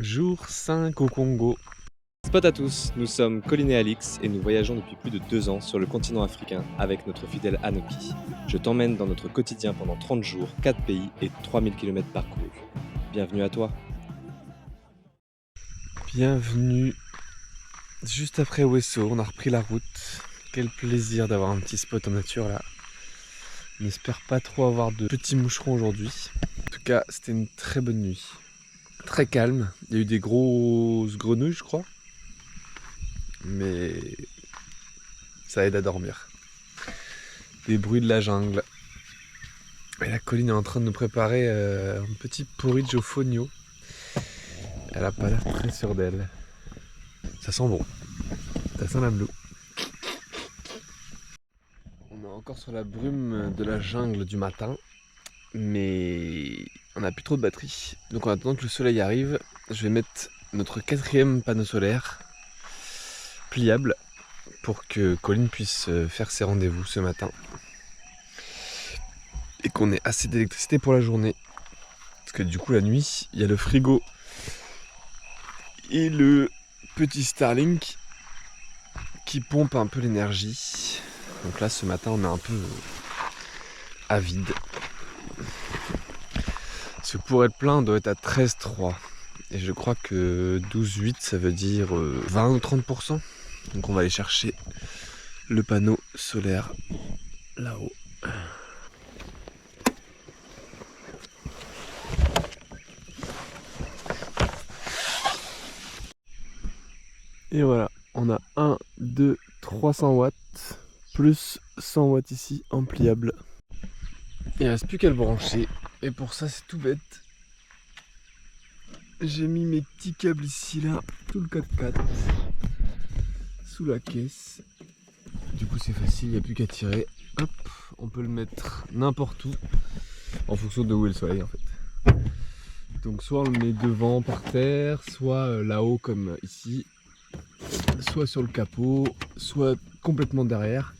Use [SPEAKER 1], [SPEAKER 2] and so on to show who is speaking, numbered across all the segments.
[SPEAKER 1] Jour 5 au Congo.
[SPEAKER 2] Spot à tous, nous sommes Colin et Alix et nous voyageons depuis plus de 2 ans sur le continent africain avec notre fidèle Anoki. Je t'emmène dans notre quotidien pendant 30 jours, 4 pays et 3000 km parcourus. Bienvenue à toi.
[SPEAKER 1] Bienvenue juste après Ouesso, on a repris la route. Quel plaisir d'avoir un petit spot en nature là. On n'espère pas trop avoir de petits moucherons aujourd'hui. En tout cas, c'était une très bonne nuit. Très calme, il y a eu des grosses grenouilles je crois. Mais ça aide à dormir. Des bruits de la jungle. Et la Colline est en train de nous préparer un petit porridge au fonio. Elle a pas l'air très sûre d'elle. Ça sent bon. Ça sent la bleu. On est encore sur la brume de la jungle du matin. Mais on n'a plus trop de batterie. Donc en attendant que le soleil arrive, je vais mettre notre 4e panneau solaire pliable pour que Colline puisse faire ses rendez-vous ce matin. Et qu'on ait assez d'électricité pour la journée. Parce que du coup la nuit, il y a le frigo et le petit Starlink qui pompe un peu l'énergie. Donc là ce matin on est un peu à vide. Parce que pour être plein on doit être à 13,3. Et je crois que 12,8 ça veut dire 20 ou 30%. Donc on va aller chercher le panneau solaire là-haut. Et voilà, on a 1, 2, 300 watts, plus 100 watts ici en pliable. Il ne reste plus qu'à le brancher, et pour ça c'est tout bête. J'ai mis mes petits câbles ici, là, tout le 4x4, sous la caisse. Du coup c'est facile, il n'y a plus qu'à tirer. Hop, on peut le mettre n'importe où, en fonction de où est le soleil en fait. Donc soit on le met devant par terre, soit là-haut comme ici. Soit sur le capot, soit complètement derrière.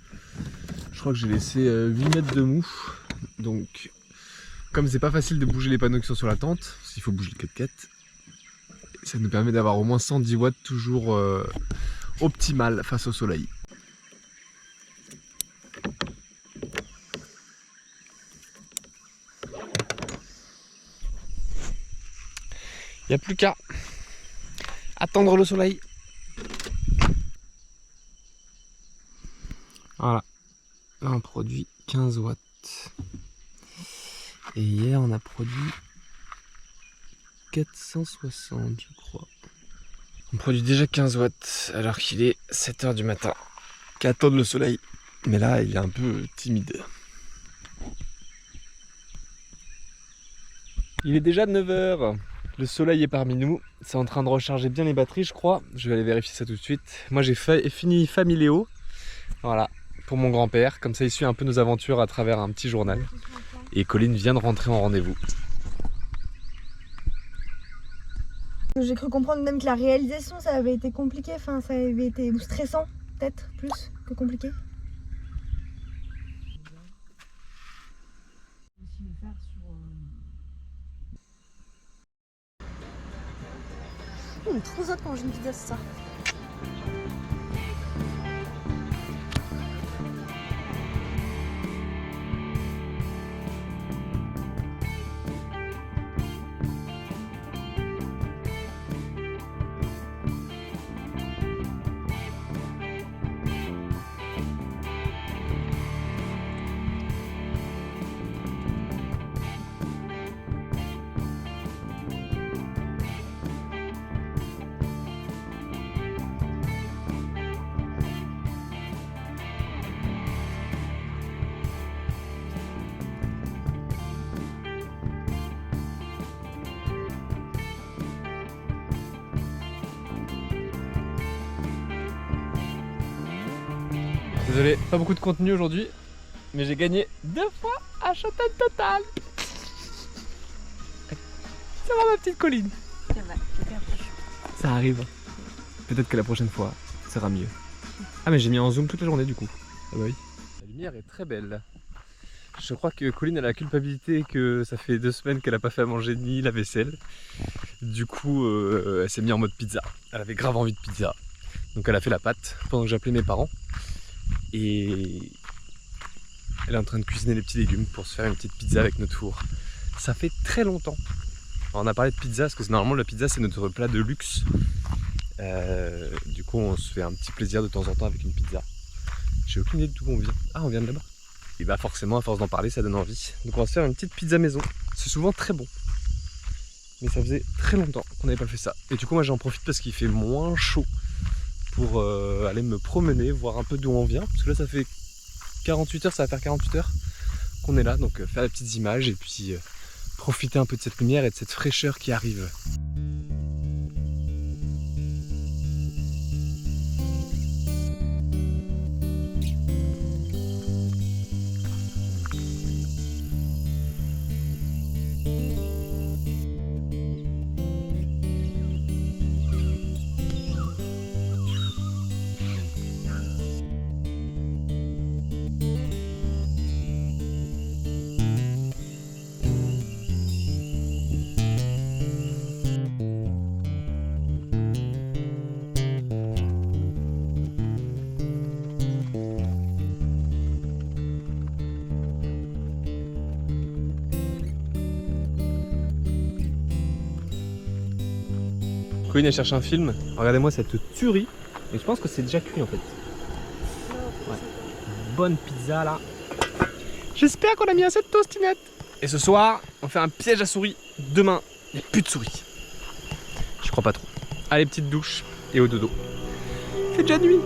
[SPEAKER 1] Je crois que j'ai laissé 8 mètres de mou. Donc, comme c'est pas facile de bouger les panneaux qui sont sur la tente, parce qu'il faut bouger le 4x4, ça nous permet d'avoir au moins 110 watts toujours optimal face au soleil. Il n'y a plus qu'à attendre le soleil. Voilà, là on produit 15 watts. Et hier on a produit 460 je crois. On produit déjà 15 watts alors qu'il est 7 h du matin. Qu'à attendre le soleil. Mais là il est un peu timide. Il est déjà 9 h. Le soleil est parmi nous. C'est en train de recharger bien les batteries je crois. Je vais aller vérifier ça tout de suite. Moi j'ai fini Familéo. Voilà. Pour mon grand-père, comme ça il suit un peu nos aventures à travers un petit journal. Et Colline vient de rentrer en rendez-vous.
[SPEAKER 3] J'ai cru comprendre même que la réalisation ça avait été compliqué, enfin ça avait été stressant peut-être plus que compliqué. Trop hot quand j'ai une pizza, c'est ça.
[SPEAKER 1] Désolé, pas beaucoup de contenu aujourd'hui, mais j'ai gagné 2 fois à Châtel Total. Ça va ma petite Colline?
[SPEAKER 3] Ça va, j'ai perdu.
[SPEAKER 1] Ça arrive. Peut-être que la prochaine fois, ça sera mieux. Ah mais j'ai mis en zoom toute la journée du coup. Ah bah oui. La lumière est très belle. Je crois que Colline a la culpabilité que ça fait 2 semaines qu'elle n'a pas fait à manger ni la vaisselle. Du coup, elle s'est mise en mode pizza. Elle avait grave envie de pizza. Donc elle a fait la pâte pendant que j'appelais mes parents. Et elle est en train de cuisiner les petits légumes pour se faire une petite pizza avec notre four. Ça fait très longtemps. Alors, on a parlé de pizza parce que normalement la pizza c'est notre plat de luxe. Du coup on se fait un petit plaisir de temps en temps avec une pizza. J'ai aucune idée de d'où on vient. Ah, on vient de là-bas. Et bah forcément à force d'en parler ça donne envie. Donc on va se faire une petite pizza maison. C'est souvent très bon. Mais ça faisait très longtemps qu'on n'avait pas fait ça. Et du coup moi j'en profite parce qu'il fait moins chaud pour aller me promener, voir un peu d'où on vient. Parce que là ça fait 48 heures, ça va faire 48 heures qu'on est là. Donc faire des petites images et puis profiter un peu de cette lumière et de cette fraîcheur qui arrive. Corinne elle cherche un film, regardez-moi cette tuerie, et je pense que c'est déjà cuit en fait. Ouais. Bonne pizza là. J'espère qu'on a mis assez de toastinette. Et ce soir, on fait un piège à souris. Demain, il n'y a plus de souris. Je crois pas trop. Allez, petite douche et au dodo. C'est déjà nuit.